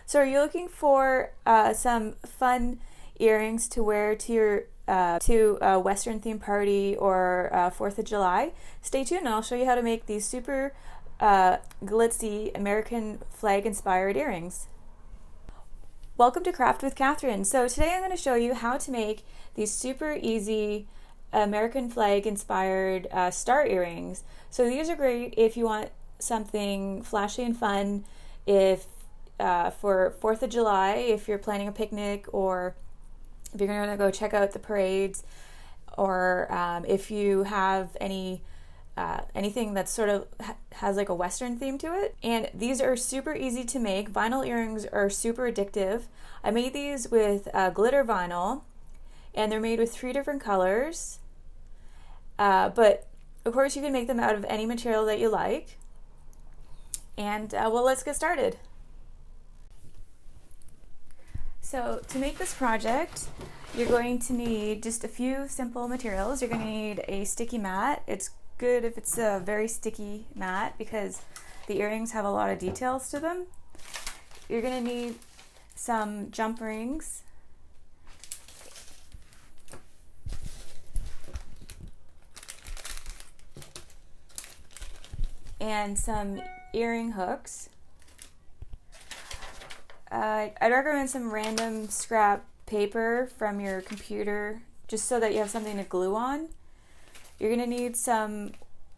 So are you looking for some fun earrings to wear to your to a Western theme party or 4th of July? Stay tuned and I'll show you how to make these super glitzy American flag inspired earrings. Welcome to Craft with Catherine. So today I'm going to show you how to make these super easy American flag inspired star earrings. So these are great if you want something flashy and fun, if for 4th of July, if you're planning a picnic, or if you're going to go check out the parades, or if you have anything that sort of has like a Western theme to it. And these are super easy to make. Vinyl earrings are super addictive. I made these with glitter vinyl, and they're made with 3 different colors. But of course you can make them out of any material that you like. And well, let's get started. So to make this project, you're going to need just a few simple materials. You're going to need a sticky mat. It's good if it's a very sticky mat because the earrings have a lot of details to them. You're going to need some jump rings, and some earring hooks. I'd recommend some random scrap paper from your computer just so that you have something to glue on. You're going to need some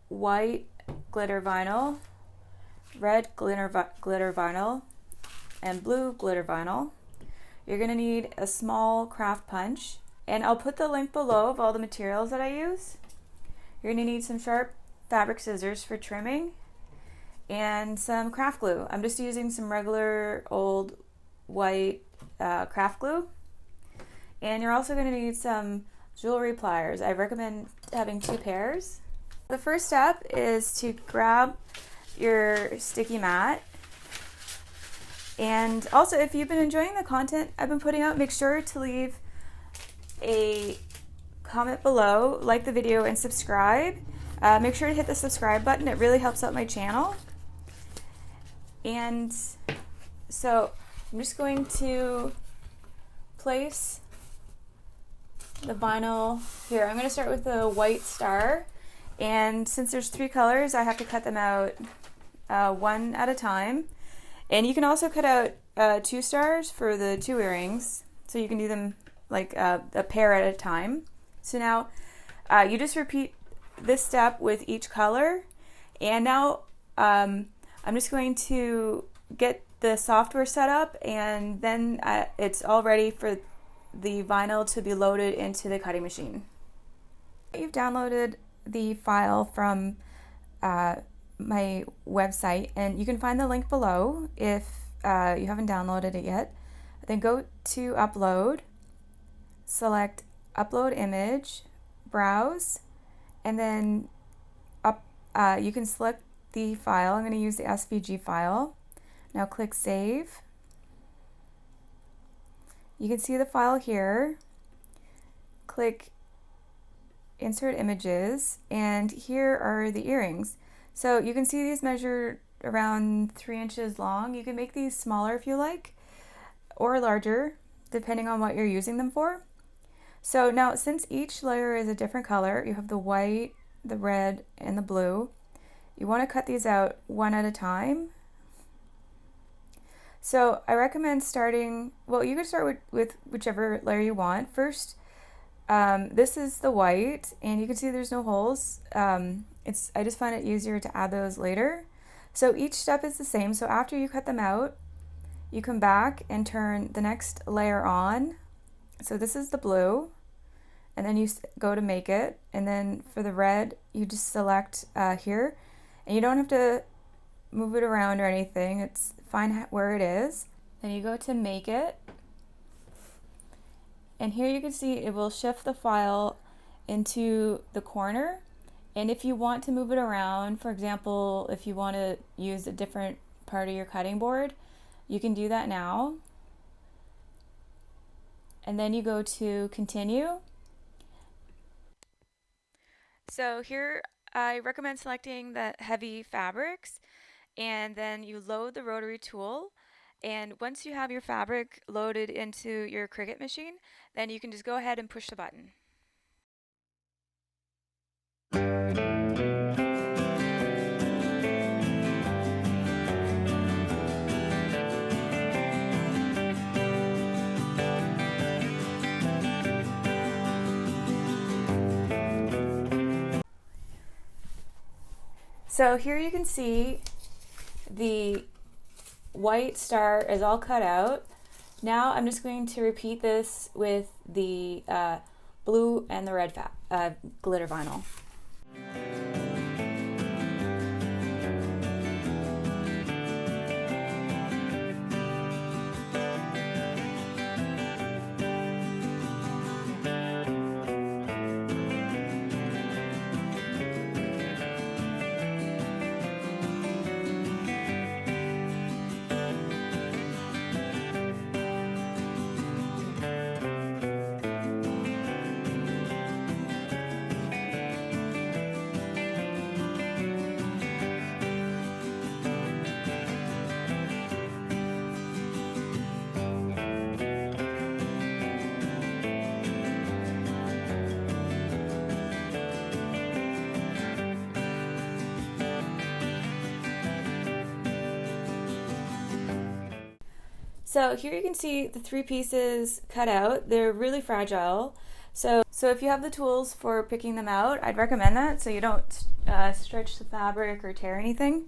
white glitter vinyl, red glitter vinyl, and blue glitter vinyl. You're going to need a small craft punch, and I'll put the link below of all the materials that I use. You're going to need some sharp fabric scissors for trimming, and some craft glue. I'm just using some regular old white craft glue. And you're also going to need some jewelry pliers. I recommend having 2 pairs. The first step is to grab your sticky mat. And also, if you've been enjoying the content I've been putting out, make sure to leave a comment below, like the video, and subscribe. Make sure to hit the subscribe button. It really helps out my channel. And so I'm just going to place the vinyl here. I'm going to start with the white star, and since there's 3 colors, I have to cut them out one at a time. And you can also cut out 2 stars for the 2 earrings, so you can do them like a pair at a time. So now you just repeat this step with each color, and now I'm just going to get the software set up, and then it's all ready for the vinyl to be loaded into the cutting machine. You've downloaded the file from my website, and you can find the link below if you haven't downloaded it yet. Then go to upload, select upload image, browse, and then you can select the file. I'm going to use the SVG file. Now click save. You can see the file here. Click insert images, and here are the earrings. So you can see these measure around 3 inches long. You can make these smaller if you like, or larger, depending on what you're using them for. So now, since each layer is a different color, you have the white, the red, and the blue. You want to cut these out one at a time. So I recommend starting, well, you can start with whichever layer you want. First, this is the white, and you can see there's no holes. I just find it easier to add those later. So each step is the same. So after you cut them out, you come back and turn the next layer on. So this is the blue, and then you go to make it, and then for the red, you just select here, and you don't have to move it around or anything. It's fine where it is. Then you go to make it, and here you can see it will shift the file into the corner. And if you want to move it around, for example, if you want to use a different part of your cutting board, you can do that now. And then you go to continue. So here I recommend selecting the heavy fabrics, and then you load the rotary tool, And once you have your fabric loaded into your Cricut machine, then you can just go ahead and push the button. So here you can see the white star is all cut out. Now I'm just going to repeat this with the blue and the red glitter vinyl. So here you can see the 3 pieces cut out. They're really fragile. So if you have the tools for picking them out, I'd recommend that so you don't stretch the fabric or tear anything.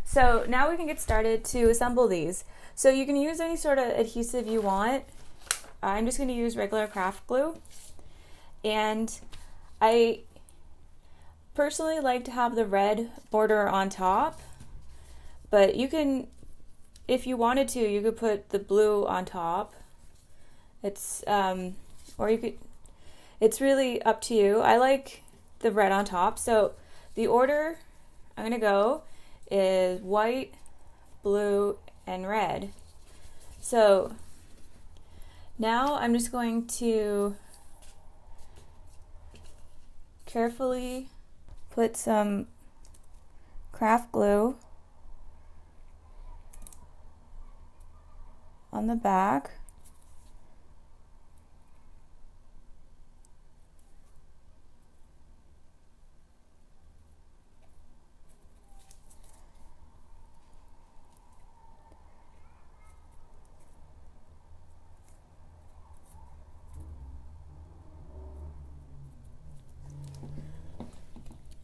So now we can get started to assemble these. So you can use any sort of adhesive you want. I'm just going to use regular craft glue. And I personally like to have the red border on top, but you can, if you wanted to, you could put the blue on top. It's or you could, it's really up to you. I like the red on top. So the order I'm gonna go is white, blue, and red. So now I'm just going to carefully put some craft glue on the back.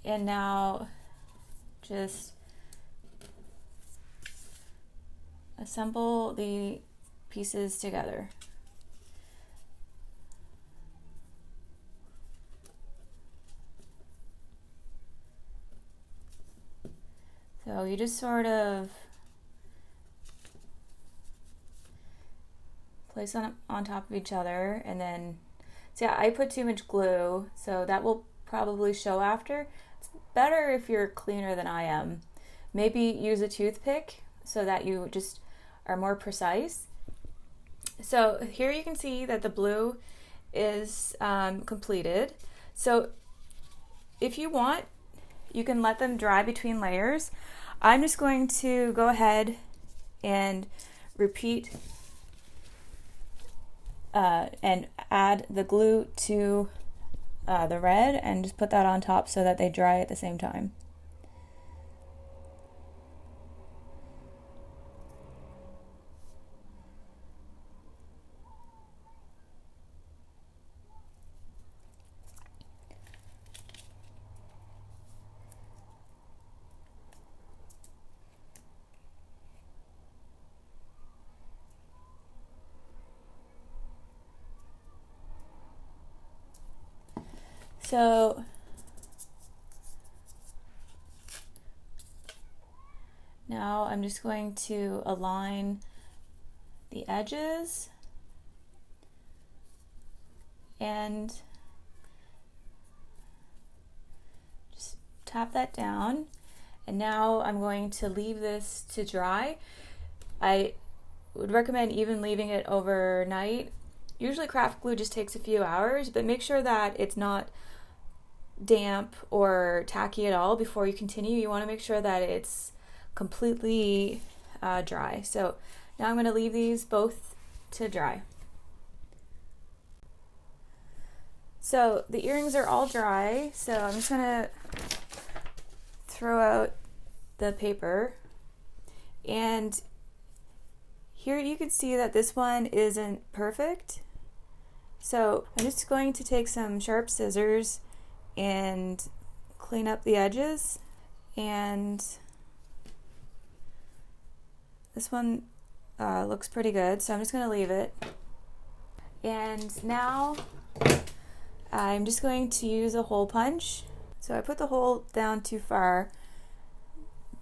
And now just assemble the pieces together. So you just sort of place them on top of each other, and then, so yeah, I put too much glue, so that will probably show after. It's better if you're cleaner than I am. Maybe use a toothpick so that you just are more precise. So here you can see that the blue is completed. So if you want, you can let them dry between layers. I'm just going to go ahead and repeat and add the glue to the red and just put that on top so that they dry at the same time. So now I'm just going to align the edges and just tap that down. And now I'm going to leave this to dry. I would recommend even leaving it overnight. Usually craft glue just takes a few hours, but make sure that it's not damp or tacky at all before you continue. You want to make sure that it's completely dry. So Now I'm going to leave these both to dry. So the earrings are all dry, so I'm just going to throw out the paper. And here you can see that this one isn't perfect. So I'm just going to take some sharp scissors and clean up the edges. And this one looks pretty good, so I'm just going to leave it. And now I'm just going to use a hole punch. So I put the hole down too far,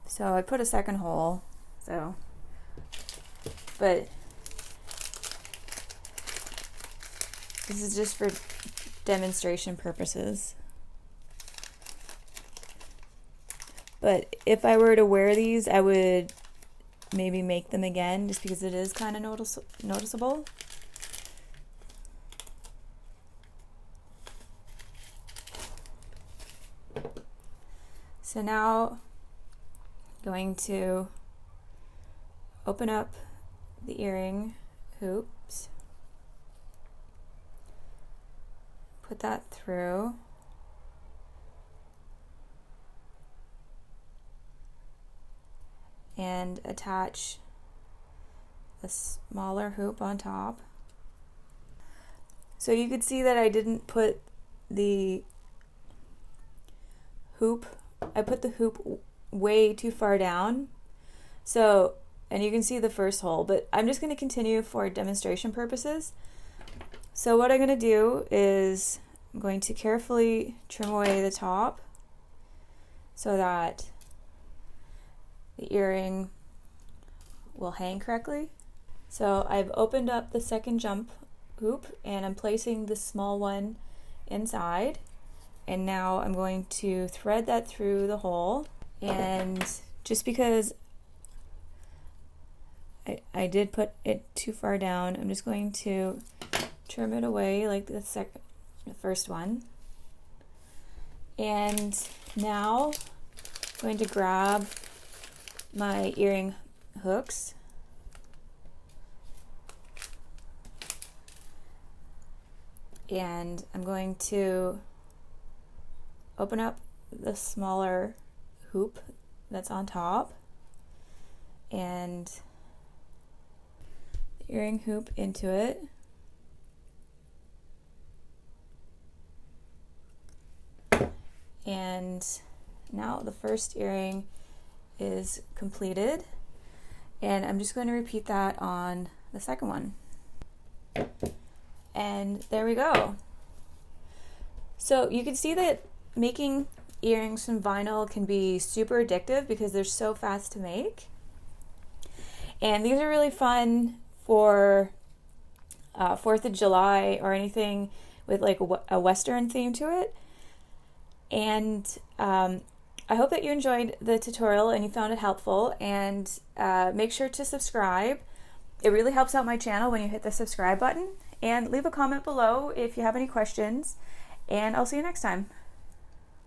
so I put a second hole. But this is just for demonstration purposes. But if I were to wear these, I would maybe make them again, just because it is kind of noticeable. So now I'm going to open up the earring hoops, put that through, and attach a smaller hoop on top. So you could see that I didn't put the hoop, I put the hoop way too far down. So, and you can see the first hole, but I'm just going to continue for demonstration purposes. So what I'm going to do is I'm going to carefully trim away the top so that the earring will hang correctly. So I've opened up the second jump hoop and I'm placing the small one inside, and now I'm going to thread that through the hole. And just because I did put it too far down, I'm just going to trim it away like the first one. And now I'm going to grab my earring hooks and I'm going to open up the smaller hoop that's on top and the earring hoop into it. And now the first earring is completed, and I'm just going to repeat that on the second one. And there we go. So you can see that making earrings from vinyl can be super addictive because they're so fast to make. And these are really fun for 4th of July or anything with like a Western theme to it. And I hope that you enjoyed the tutorial and you found it helpful, and make sure to subscribe. It really helps out my channel when you hit the subscribe button, and leave a comment below if you have any questions, and I'll see you next time.